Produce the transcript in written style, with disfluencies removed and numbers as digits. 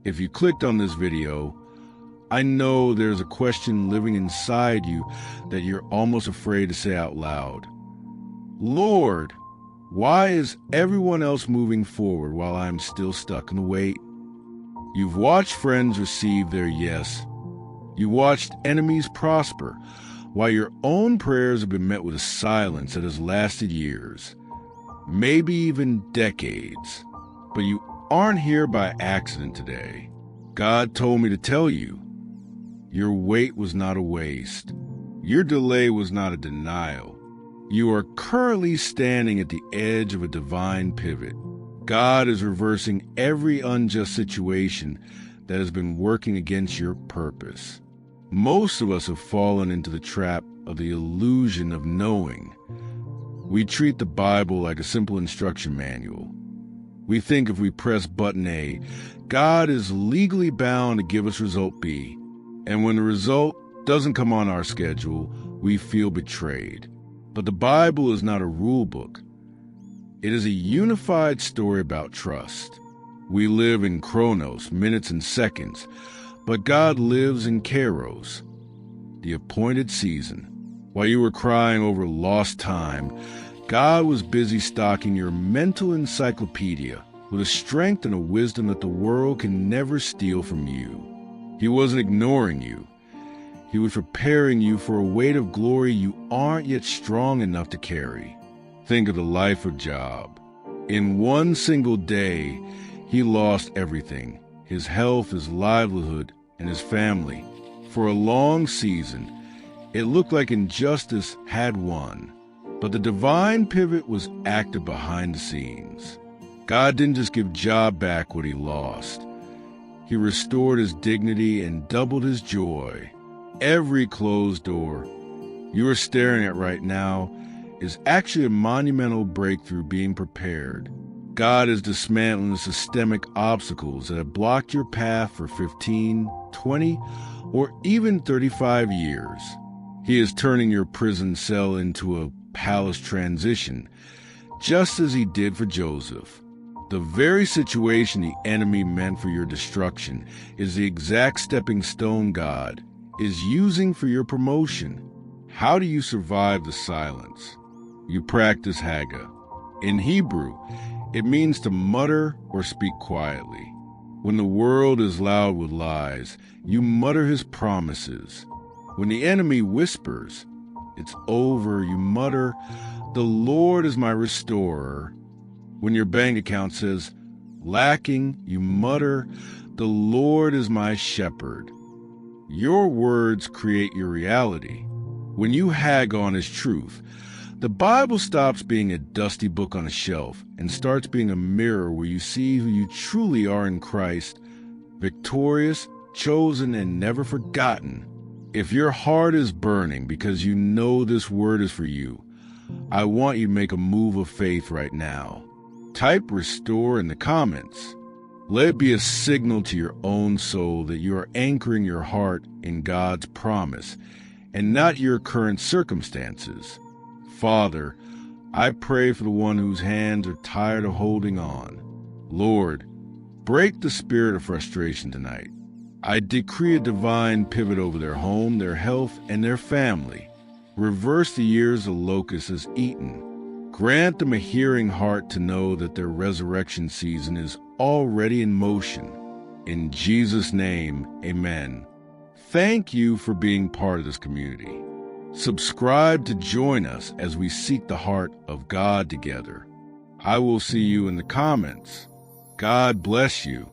If you clicked on this video, I know there's a question living inside you that you're almost afraid to say out loud. Lord, why is everyone else moving forward while I'm still stuck in the wait? You've watched friends receive their yes. You watched enemies prosper, while your own prayers have been met with a silence that has lasted years, maybe even decades. But you aren't here by accident today. God told me to tell you, your wait was not a waste. Your delay was not a denial. You are currently standing at the edge of a divine pivot. God is reversing every unjust situation that has been working against your purpose. Most of us have fallen into the trap of the illusion of knowing. We treat the Bible like a simple instruction manual. We think if we press button A, God is legally bound to give us result B. And when the result doesn't come on our schedule, we feel betrayed. But the Bible is not a rule book. It is a unified story about trust. We live in chronos, minutes and seconds, but God lives in Kairos, the appointed season. While you were crying over lost time, God was busy stocking your mental encyclopedia with a strength and a wisdom that the world can never steal from you. He wasn't ignoring you. He was preparing you for a weight of glory you aren't yet strong enough to carry. Think of the life of Job. In one single day, he lost everything: his health, his livelihood, and his family. For a long season, it looked like injustice had won. But the divine pivot was active behind the scenes. God didn't just give Job back what he lost. He restored his dignity and doubled his joy. Every closed door you are staring at right now is actually a monumental breakthrough being prepared. God is dismantling the systemic obstacles that have blocked your path for 15, 20, or even 35 years. He is turning your prison cell into a palace transition, just as he did for Joseph. The very situation the enemy meant for your destruction is the exact stepping stone God is using for your promotion. How do you survive the silence? You practice Hagah. In Hebrew, it means to mutter or speak quietly. When the world is loud with lies, you mutter his promises. When the enemy whispers, "It's over," you mutter, "The Lord is my restorer." When your bank account says, "Lacking," you mutter, "The Lord is my shepherd." Your words create your reality. When you hag on his truth, the Bible stops being a dusty book on a shelf and starts being a mirror where you see who you truly are in Christ, victorious, chosen, and never forgotten. If your heart is burning because you know this word is for you, I want you to make a move of faith right now. Type "restore" in the comments. Let it be a signal to your own soul that you are anchoring your heart in God's promise and not your current circumstances. Father, I pray for the one whose hands are tired of holding on. Lord, break the spirit of frustration tonight. I decree a divine pivot over their home, their health, and their family. Reverse the years the locust has eaten. Grant them a hearing heart to know that their resurrection season is already in motion. In Jesus' name, amen. Thank you for being part of this community. Subscribe to join us as we seek the heart of God together. I will see you in the comments. God bless you.